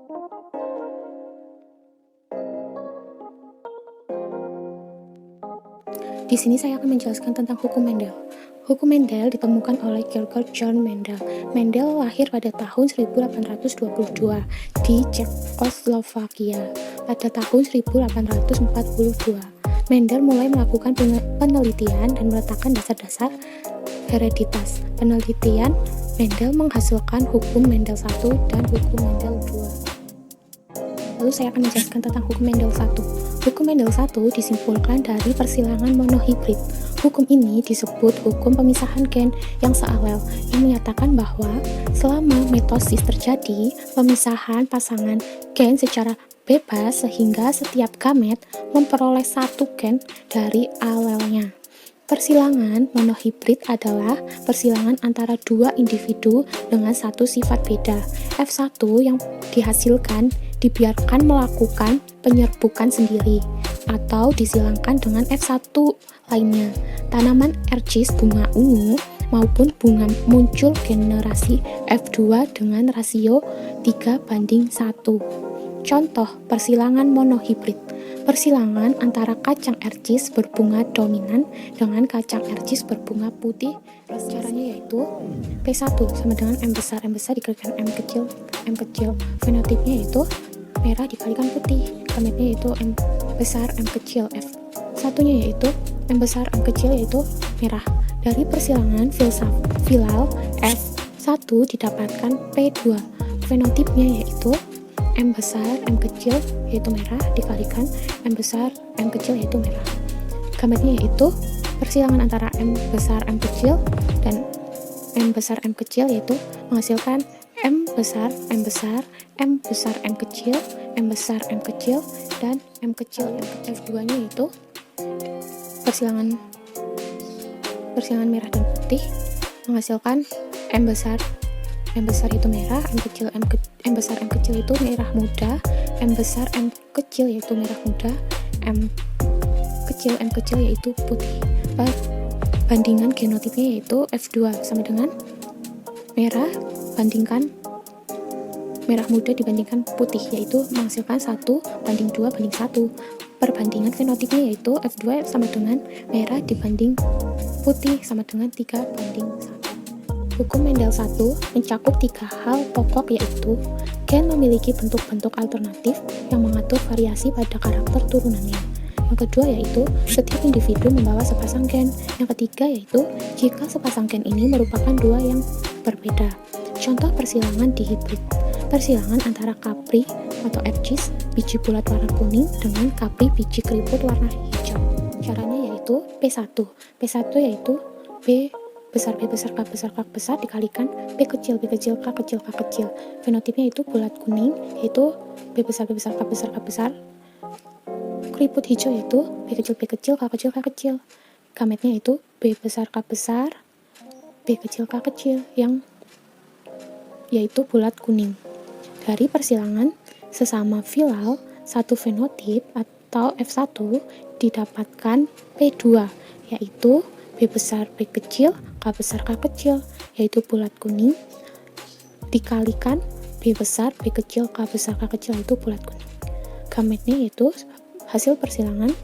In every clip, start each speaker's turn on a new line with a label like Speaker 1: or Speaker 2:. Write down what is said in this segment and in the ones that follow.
Speaker 1: Di sini saya akan menjelaskan tentang hukum Mendel. Hukum Mendel ditemukan oleh Georg John Mendel. Mendel lahir pada tahun 1822 di Cekoslovakia. Pada tahun 1842, Mendel mulai melakukan penelitian dan meletakkan dasar-dasar hereditas. Penelitian Mendel menghasilkan hukum Mendel 1 dan hukum Mendel 2. Lalu saya akan menjelaskan tentang hukum Mendel 1. Hukum Mendel 1 disimpulkan dari persilangan monohibrid. Hukum ini disebut hukum pemisahan gen yang sealel, yang menyatakan bahwa selama mitosis terjadi pemisahan pasangan gen secara bebas sehingga setiap gamet memperoleh satu gen dari alelnya. Persilangan monohibrid adalah persilangan antara dua individu dengan satu sifat beda. F1 yang dihasilkan dibiarkan melakukan penyerbukan sendiri atau disilangkan dengan F1 lainnya. Tanaman ercis bunga ungu maupun bunga muncul generasi F2 dengan rasio 3:1. Contoh persilangan monohibrid. Persilangan antara kacang ercis berbunga dominan dengan kacang ercis berbunga putih. Caranya yaitu P1 sama dengan M besar dikalikan M kecil. Fenotipnya yaitu merah dikalikan putih. Gametnya yaitu M besar M kecil. F satunya yaitu M besar M kecil yaitu merah. Dari persilangan filal F1 didapatkan P2. Fenotipnya yaitu M besar M kecil yaitu merah dikalikan M besar M kecil yaitu merah. Gametnya yaitu persilangan antara M besar M kecil dan M besar M kecil yaitu menghasilkan M besar M besar M besar M kecil M besar M kecil dan M kecil. Yang F2 nya yaitu persilangan merah dan putih menghasilkan M besar itu merah, M besar M kecil itu merah muda, M besar M kecil yaitu merah muda, M kecil yaitu putih. Bandingan genotipnya yaitu F2 sama dengan merah bandingkan merah muda dibandingkan putih, yaitu menghasilkan 1:2:1. Perbandingan fenotipnya yaitu F2 sama dengan merah dibanding putih sama dengan 3:1. Hukum Mendel 1 mencakup 3 hal pokok, yaitu gen memiliki bentuk-bentuk alternatif yang mengatur variasi pada karakter turunannya. Yang kedua yaitu setiap individu membawa sepasang gen. Yang ketiga yaitu jika sepasang gen ini merupakan dua yang berbeda. Contoh persilangan dihibrid. Persilangan antara kapri atau ercis biji bulat warna kuning dengan kapri biji keriput warna hijau. Caranya yaitu P1 yaitu B besar K besar dikalikan P kecil K kecil. Fenotipnya itu bulat kuning yaitu B besar K besar. Keriput hijau yaitu P kecil K kecil. Gametnya itu B besar K besar B kecil K kecil yang yaitu bulat kuning. Dari persilangan sesama filal satu fenotip atau F1 didapatkan P2 yaitu B besar B kecil K besar K kecil yaitu bulat kuning dikalikan B besar B kecil K besar K kecil yaitu bulat kuning. Gametnya yaitu hasil persilangan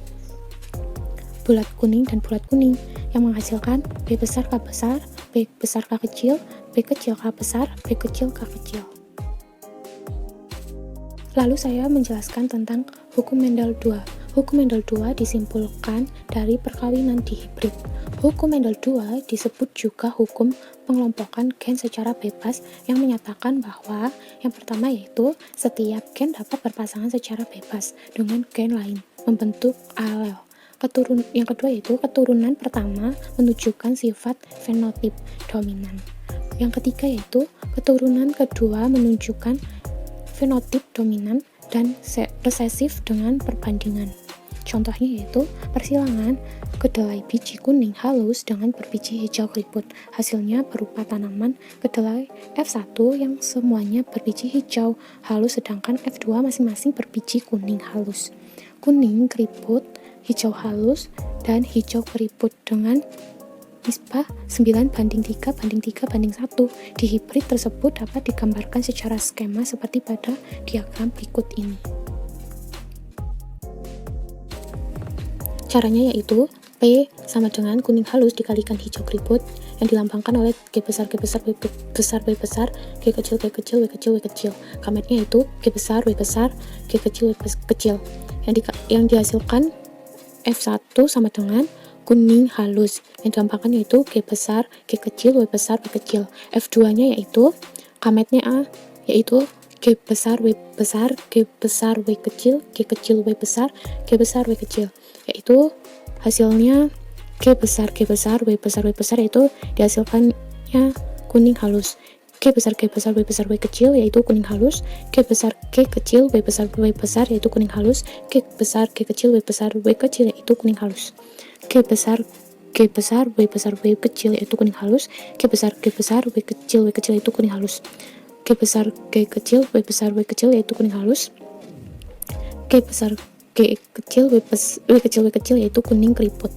Speaker 1: bulat kuning dan bulat kuning yang menghasilkan B besar K besar B besar K kecil B kecil K besar B kecil K kecil. Lalu saya menjelaskan tentang hukum Mendel 2. Hukum Mendel 2 disimpulkan dari perkawinan dihibrid. Hukum Mendel 2 disebut juga hukum pengelompokan gen secara bebas yang menyatakan bahwa yang pertama yaitu setiap gen dapat berpasangan secara bebas dengan gen lain membentuk alel. Yang kedua yaitu keturunan pertama menunjukkan sifat fenotip dominan. Yang ketiga yaitu keturunan kedua menunjukkan fenotip dominan dan resesif dengan perbandingan. Contohnya yaitu persilangan kedelai biji kuning halus dengan berbiji hijau keriput. Hasilnya berupa tanaman kedelai F1 yang semuanya berbiji hijau halus sedangkan F2 masing-masing berbiji kuning halus. Kuning keriput, hijau halus, dan hijau keriput dengan nisbah 9:3:3:1. Di hibrid tersebut dapat digambarkan secara skema seperti pada diagram berikut ini. Caranya yaitu P sama dengan kuning halus dikalikan hijau keriput yang dilambangkan oleh G besar, G besar, W besar, W besar, G kecil, G kecil, W kecil, W kecil. Kametnya itu G besar, W besar, G kecil, W kecil. Yang dihasilkan F1 sama dengan kuning halus. Yang dilambangkan yaitu G besar, G kecil, W besar, W kecil. F2-nya yaitu kametnya A, yaitu G besar, W besar, G besar, W kecil, G kecil, W besar, G besar, W kecil. Yaitu hasilnya G besar, G besar, W besar, W besar, yaitu dihasilkannya kuning halus. G besar, G besar, W besar, W kecil, yaitu kuning halus. G besar, G kecil, W besar, W besar, yaitu kuning halus. G besar, G kecil, W besar, W kecil, yaitu kuning halus. G besar, G besar, W besar, W kecil, yaitu kuning halus. G besar, G besar, W kecil, W kecil, yaitu kuning halus. G besar, G kecil, W besar, W kecil, yaitu kuning halus. G besar, G kecil, W kecil, W kecil, yaitu kuning keriput.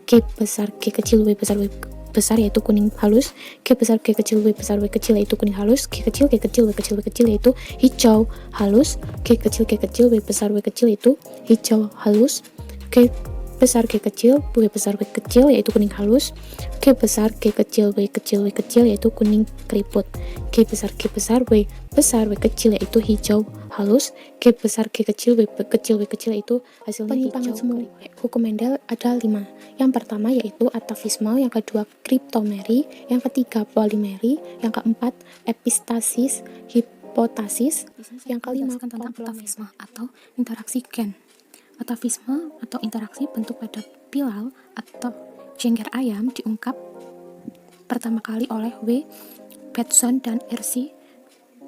Speaker 1: G besar, G kecil, W besar, W besar, yaitu kuning halus. G besar, G kecil, W besar, W kecil, yaitu kuning halus. G kecil, G kecil, W kecil, W kecil, yaitu hijau halus. G kecil, G kecil, W besar, W kecil, yaitu hijau halus. G besar, G kecil, W besar, W kecil, yaitu kuning halus. G besar, G kecil, W kecil, W kecil, yaitu kuning keriput. G besar, G besar, W besar, W kecil, yaitu hijau halus. G besar, G kecil, W kecil, W kecil, yaitu hasilnya hijau. Semua hukum Mendel ada 5. Yang pertama yaitu atavisme, yang kedua kriptomeri, yang ketiga polimeri, yang keempat epistasis, hipotasis, yang kelima tentang atavisme atau interaksi gen. Atavisme atau interaksi bentuk pada pilal atau jengger ayam diungkap pertama kali oleh W. Bateson dan R.C.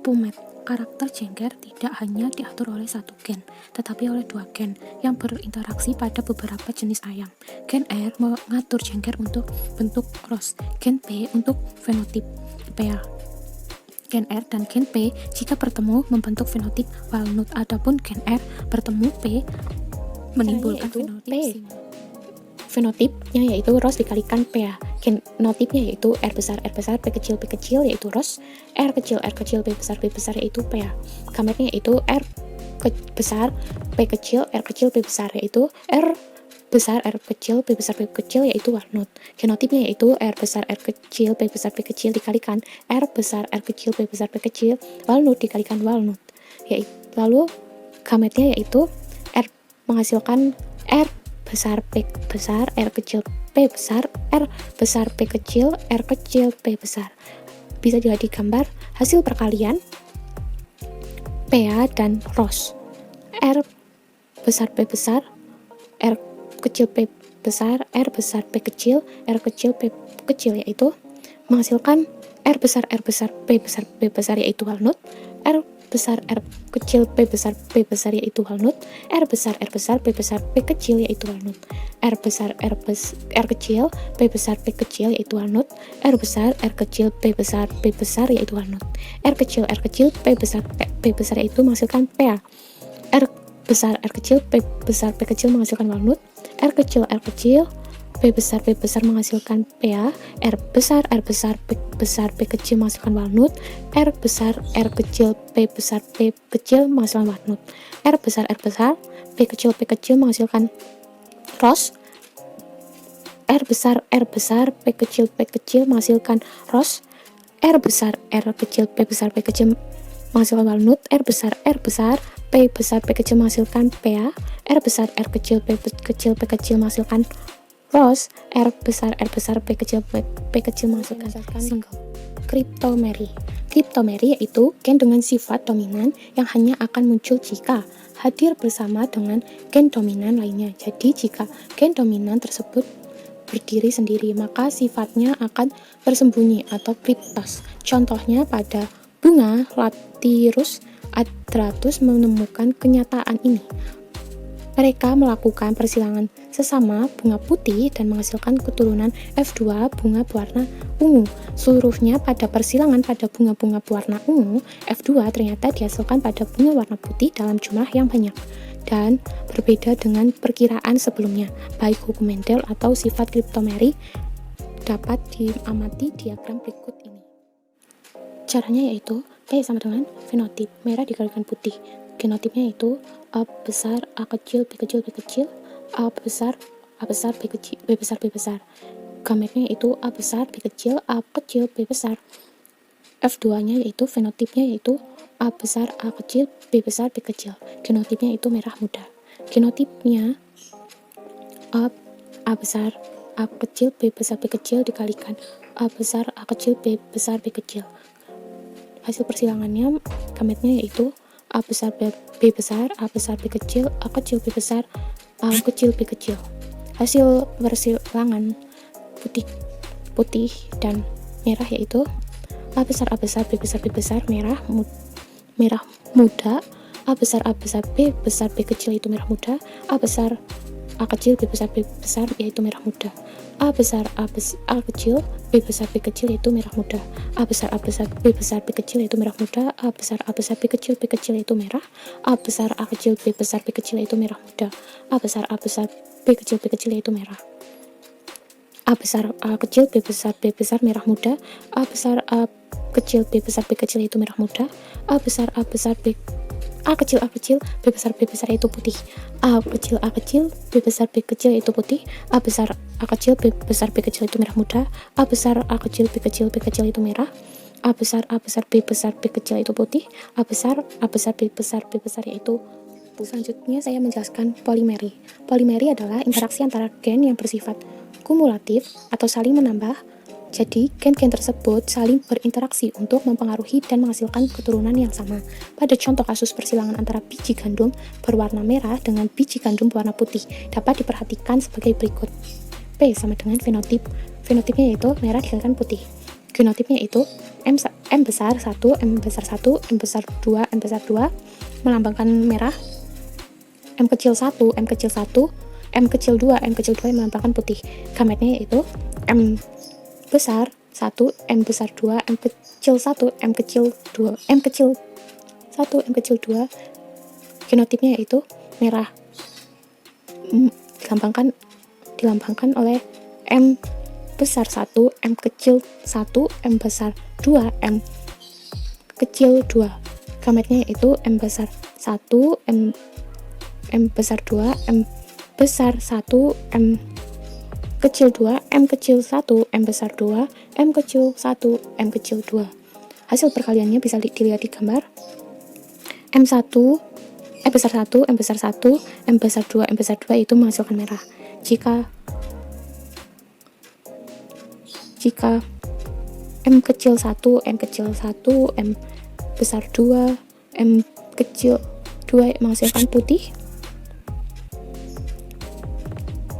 Speaker 1: Pumet. Karakter jengger tidak hanya diatur oleh satu gen, tetapi oleh 2 gen yang berinteraksi pada beberapa jenis ayam. Gen R mengatur jengger untuk bentuk Ross, gen P untuk fenotip PA. Gen R dan gen P jika bertemu membentuk fenotip walnut, adapun gen R bertemu P menimbulkan fenotip fenotipnya yaitu Ross dikalikan PA. Genotipnya yaitu R besar, P kecil, yaitu Ross. R kecil, P besar, yaitu PA. Gametnya yaitu R besar, P kecil, P besar, yaitu R besar, P besar, P kecil, yaitu walnut. Genotipnya yaitu R besar, P besar, P kecil dikalikan R besar, P besar, P kecil, walnut dikalikan walnut. Lalu gametnya yaitu R menghasilkan R besar, P besar, R kecil, P besar, R besar, P kecil, R kecil, P besar. Bisa juga digambar hasil perkalian PA dan Ross. R besar, P besar, R kecil, P besar, R besar, P kecil, R kecil, P kecil, yaitu menghasilkan R besar, P besar, P besar, yaitu walnut. R besar, R kecil, P besar, P besar, yaitu walnut. R besar, P besar, P kecil, yaitu walnut. R besar, R kecil, P besar, P kecil, yaitu walnut. R besar, R kecil, P besar, P besar, yaitu walnut. R kecil, P besar, P besar, yaitu menghasilkan PA. R besar, R kecil, P besar, P kecil menghasilkan walnut. R kecil, P besar menghasilkan PA. R besar, P besar, P kecil menghasilkan walnut. R besar, R kecil, P besar, P kecil menghasilkan walnut. R besar, P kecil menghasilkan Ross. R besar, P kecil menghasilkan Ross. R besar, R kecil, P besar, P kecil menghasilkan walnut. R besar, P besar, P kecil menghasilkan PA. R besar, R kecil, P kecil menghasilkan Ross. R besar, P kecil, P kecil menghasilkan single. Kriptomeri. Kriptomeri yaitu gen dengan sifat dominan yang hanya akan muncul jika hadir bersama dengan gen dominan lainnya. Jadi jika gen dominan tersebut berdiri sendiri, maka sifatnya akan bersembunyi atau kriptos. Contohnya pada bunga Lathyrus adratus menemukan kenyataan ini. Mereka melakukan persilangan sesama bunga putih dan menghasilkan keturunan F2 bunga berwarna ungu. Seluruhnya pada persilangan pada bunga-bunga berwarna ungu, F2 ternyata dihasilkan pada bunga warna putih dalam jumlah yang banyak dan berbeda dengan perkiraan sebelumnya, baik hukum Mendel atau sifat kriptomeri dapat diamati diagram berikut ini. Caranya yaitu P sama dengan fenotip, merah dikalikan putih. Genotipnya yaitu A besar, A kecil, B kecil, B kecil, A besar, B kecil, B besar, B besar. Gametnya yaitu A besar, B kecil, A kecil, B besar. F2-nya yaitu fenotipnya yaitu A besar, A kecil, B besar, B kecil. Genotipnya itu merah muda. Genotipnya A besar, A kecil, B besar, B kecil dikalikan A besar, A kecil, B besar, B kecil. Hasil persilangannya gametnya yaitu A besar, B besar, A besar, B kecil, A kecil, B besar, A kecil, B kecil. Hasil persilangan putih dan merah yaitu A besar, B besar, B besar, merah muda. A besar, B besar, B kecil itu merah muda. A besar, A kecil, B besar, B besar yaitu merah muda. A besar, A kecil, B besar, B kecil yaitu merah muda. A besar, B besar, B kecil yaitu merah muda. A besar, B kecil, B kecil yaitu merah. A besar, A kecil, B besar, B kecil yaitu merah muda. A besar, B kecil, B kecil yaitu merah. A besar, A kecil, B besar, B besar merah muda. A besar, A kecil, B besar, B kecil yaitu merah muda. A besar, A kecil, B besar, B besar yaitu putih. A kecil, B besar, B kecil yaitu putih. A besar, A kecil, B besar, B kecil itu merah muda. A besar, A kecil, B kecil, B kecil itu merah. A besar, B besar, B kecil itu putih. A besar, B besar, B besar yaitu. Selanjutnya saya menjelaskan polimeri. Polimeri adalah interaksi antara gen yang bersifat kumulatif atau saling menambah. Jadi, gen-gen tersebut saling berinteraksi untuk mempengaruhi dan menghasilkan keturunan yang sama. Pada contoh kasus persilangan antara biji gandum berwarna merah dengan biji gandum berwarna putih dapat diperhatikan sebagai berikut. P sama dengan fenotip. Fenotipnya yaitu merah dikalikan putih. Genotipnya yaitu M besar 1, M besar 1, M besar 2, M besar 2 melambangkan merah. M kecil 1, M kecil 1, M kecil 2, M kecil 2 melambangkan putih. Gametnya yaitu M besar 1, M besar 2, M kecil 1, M kecil 2, M kecil 1, M kecil 2. Genotipnya yaitu merah. Dilambangkan oleh M besar 1, M kecil 1, M besar 2, M kecil 2. Gametnya yaitu M besar 1, M besar 2, M besar 1, M kecil 2, M kecil 1, M besar 2, M kecil 1, M kecil 2. Hasil perkaliannya bisa dilihat di gambar. M besar 1, M besar 1, M besar 2, M besar 2 itu menghasilkan merah. Jika M kecil 1, M kecil 1, M besar 2, M kecil 2 menghasilkan putih.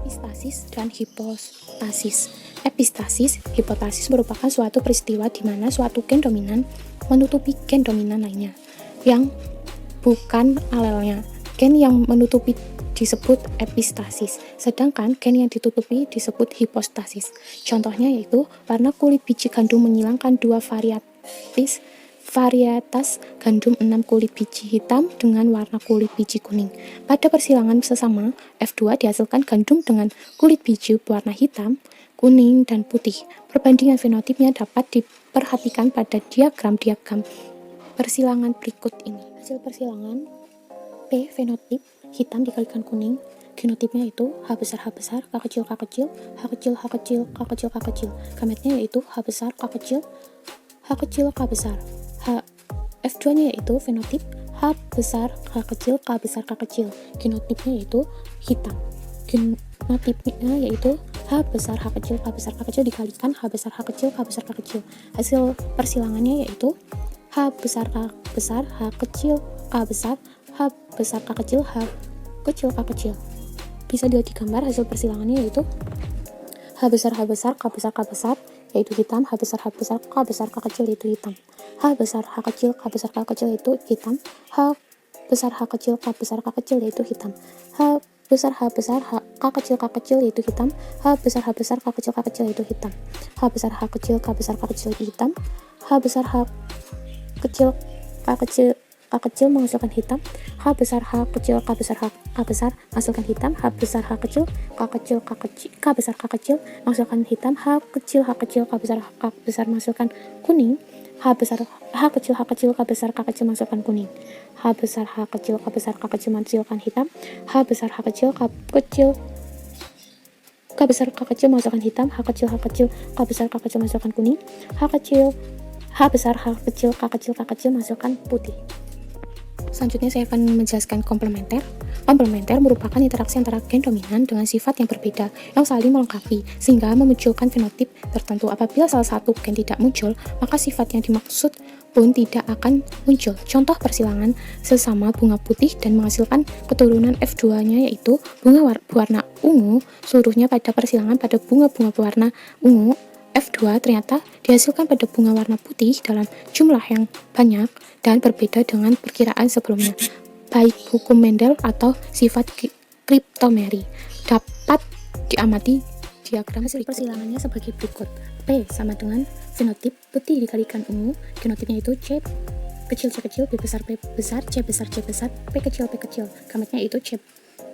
Speaker 1: Epistasis dan hipostasis. Epistasis, hipostasis merupakan suatu peristiwa di mana suatu gen dominan menutupi gen dominan lainnya yang bukan alelnya. Gen yang menutupi disebut epistasis, sedangkan gen yang ditutupi disebut hipostasis. Contohnya yaitu warna kulit biji gandum menghilangkan dua varietas gandum 6 kulit biji hitam dengan warna kulit biji kuning. Pada persilangan sesama, F2 dihasilkan gandum dengan kulit biji berwarna hitam, kuning, dan putih. Perbandingan fenotipnya dapat diperhatikan pada diagram persilangan berikut ini. Hasil persilangan P fenotip hitam dikalikan kuning. Genotipnya itu H besar, K kecil, H kecil, K kecil. Gametnya yaitu H besar, K kecil, K besar. F2-nya yaitu fenotip H besar, K kecil, K besar, K kecil. Genotipnya yaitu hitam. Genotipnya yaitu H besar, H kecil, K besar, K kecil dikalikan H besar, H kecil, K besar, K kecil. Hasil persilangannya yaitu H besar, K besar, H kecil, K besar, H besar, K kecil, H kecil, K kecil. Bisa dilihat di gambar hasil persilangannya yaitu H besar, K besar, K besar yaitu hitam. H besar, K besar, K kecil yaitu hitam. H besar, H kecil, K besar, K kecil yaitu hitam. H besar, H kecil, K besar, K kecil yaitu hitam. H besar, K kecil yaitu hitam. H besar, K kecil, K kecil yaitu hitam. H besar, K kecil, K besar, K kecil yaitu hitam. H besar, H kecil, K kecil K kecil menghasilkan hitam, H besar H kecil K besar K besar menghasilkan hitam, H besar H kecil K kecil K besar K kecil menghasilkan hitam, H kecil K besar menghasilkan kuning, H kecil K besar K kecil menghasilkan kuning, H besar H kecil K besar K kecil menghasilkan hitam, H besar H kecil K besar K kecil menghasilkan hitam, H kecil K besar K kecil menghasilkan kuning, H besar H kecil K kecil menghasilkan putih. Selanjutnya saya akan menjelaskan komplementer. Komplementer merupakan interaksi antara gen dominan dengan sifat yang berbeda yang saling melengkapi sehingga memunculkan fenotip tertentu. Apabila salah satu gen tidak muncul, maka sifat yang dimaksud pun tidak akan muncul. Contoh persilangan sesama bunga putih dan menghasilkan keturunan F2-nya yaitu bunga berwarna ungu, seluruhnya pada persilangan pada bunga-bunga berwarna ungu. F2 ternyata dihasilkan pada bunga warna putih dalam jumlah yang banyak dan berbeda dengan perkiraan sebelumnya. Baik hukum Mendel atau sifat kriptomery dapat diamati diagram hasil persilangannya sebagai berikut. P sama dengan fenotip putih dikalikan ungu, genotipnya itu C kecil C kecil, B besar B besar, C besar C besar, P kecil P kecil. Gametnya itu C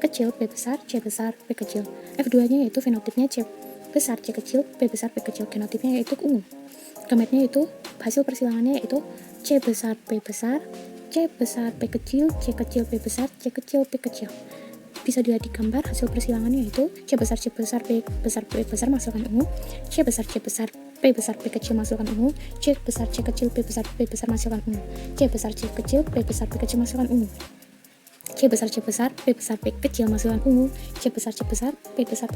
Speaker 1: kecil B besar C besar P kecil. F2-nya yaitu fenotipnya C besar C kecil P besar P kecil, genotipnya yaitu ungu. Gametnya itu hasil persilangannya yaitu C besar P besar C besar P kecil C kecil P besar C kecil P kecil. Bisa dilihat di gambar hasil persilangannya yaitu C besar P besar menghasilkan ungu, C besar P besar P kecil menghasilkan ungu, C besar C kecil P besar menghasilkan ungu, C besar C kecil P besar P kecil menghasilkan ungu, C besar P besar P kecil menghasilkan ungu, C besar P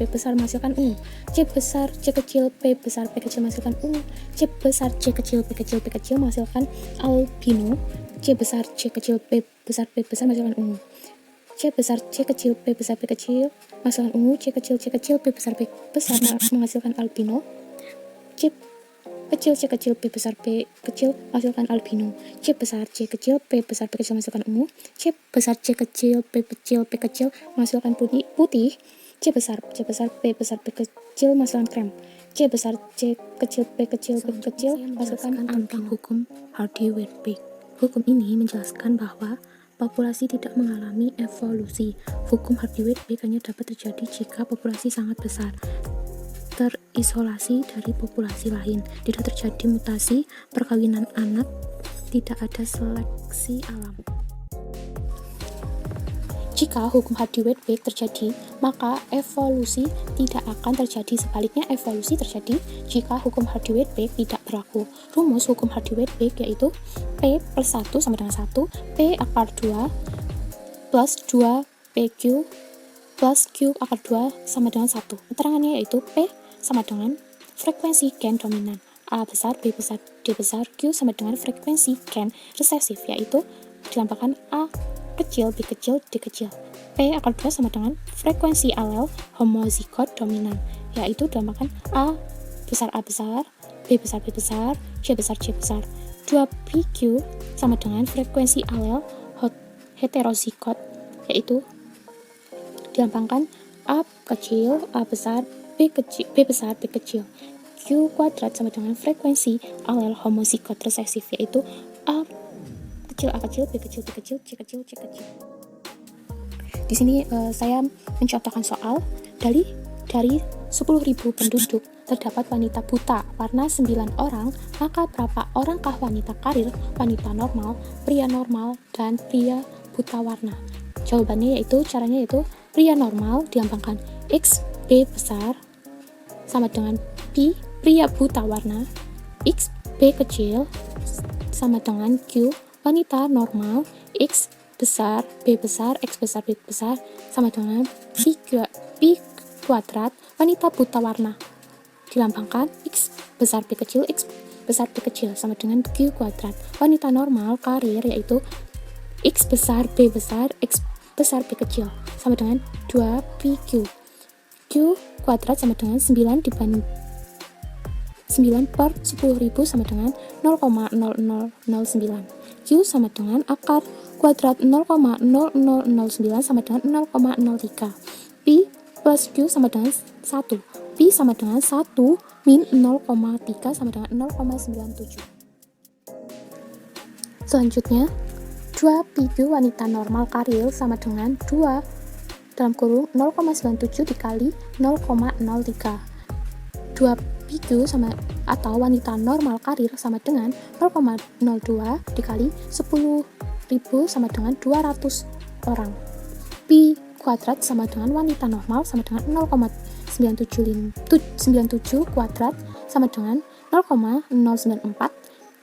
Speaker 1: besar menghasilkan ungu, C besar C kecil P besar P kecil menghasilkan ungu, C besar C kecil P kecil menghasilkan albino, C besar C kecil P besar menghasilkan ungu, C besar C kecil P besar menghasilkan ungu, C kecil P besar menghasilkan albino, C kecil P besar P kecil menghasilkan albino, C besar C kecil P besar P kecil menghasilkan ungu, C besar C kecil P kecil menghasilkan putih, C besar P besar P kecil menghasilkan krem, C besar C kecil P kecil menghasilkan tentang hukum Hardy-Weinberg. Hukum ini menjelaskan bahwa populasi tidak mengalami evolusi. Hukum Hardy-Weinberg hanya dapat terjadi jika populasi sangat besar, terisolasi dari populasi lain, tidak terjadi mutasi, perkawinan anak, tidak ada seleksi alam. Jika hukum Hardy-Weinberg terjadi, maka evolusi tidak akan terjadi. Sebaliknya, evolusi terjadi jika hukum Hardy-Weinberg tidak berlaku. Rumus hukum Hardy-Weinberg yaitu P plus 1 sama dengan 1, P akar 2 plus 2 PQ plus Q akar 2 sama dengan 1. Keterangannya yaitu P sama dengan frekuensi gen dominan, A besar, B besar, D besar, Q sama dengan frekuensi gen resesif, yaitu dilambangkan A kecil, B kecil, D kecil. P akar 2 sama dengan frekuensi alel homozigot dominan, yaitu dilambangkan A besar, B besar, C besar, C besar. 2PQ sama dengan frekuensi alel heterozigot, yaitu dilambangkan A kecil, A besar, B besar, B kecil. Q kuadrat sama dengan frekuensi alel homozigot resesif, yaitu A kecil, B kecil, C kecil. Di sini saya mencontohkan soal dari 10.000 penduduk terdapat wanita buta warna 9 orang, maka berapa orangkah wanita karir, wanita normal, pria normal, dan pria buta warna? Jawabannya caranya yaitu pria normal dilambangkan X, B besar sama dengan P, pria buta warna, X, B kecil sama dengan Q, wanita normal, X besar, B besar, X besar, B besar sama dengan P kuadrat, wanita buta warna dilambangkan X besar B kecil, X besar B kecil sama dengan Q kuadrat, wanita normal karir yaitu X besar, B besar, X besar B kecil sama dengan 2PQ. Q kuadrat sama dengan 9 dibanding 9 per 10.000 sama dengan 0,0009. Q sama dengan akar kuadrat 0,0009 sama dengan 0,03. P plus Q sama dengan 1. P sama dengan 1 min 0,3 sama dengan 0,97. Selanjutnya, 2 PQ wanita normal karir sama dengan 2 dalam kurung 0,97 dikali 0,03. 2 PQ sama atau wanita normal karir sama dengan 0,02 dikali 10.000 sama dengan 200 orang. Pi kuadrat sama dengan wanita normal sama dengan 0,997 kuadrat sama dengan 0,094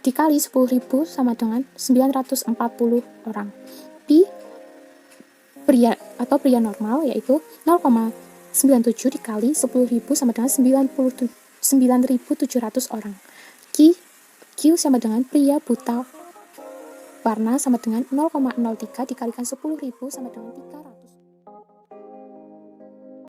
Speaker 1: dikali 10.000 sama dengan 940 orang. Pi pria normal yaitu 0,97 dikali 10.000 sama dengan 9.700 orang. Q sama dengan pria buta warna sama dengan 0,03 dikalikan 10.000 sama dengan 300.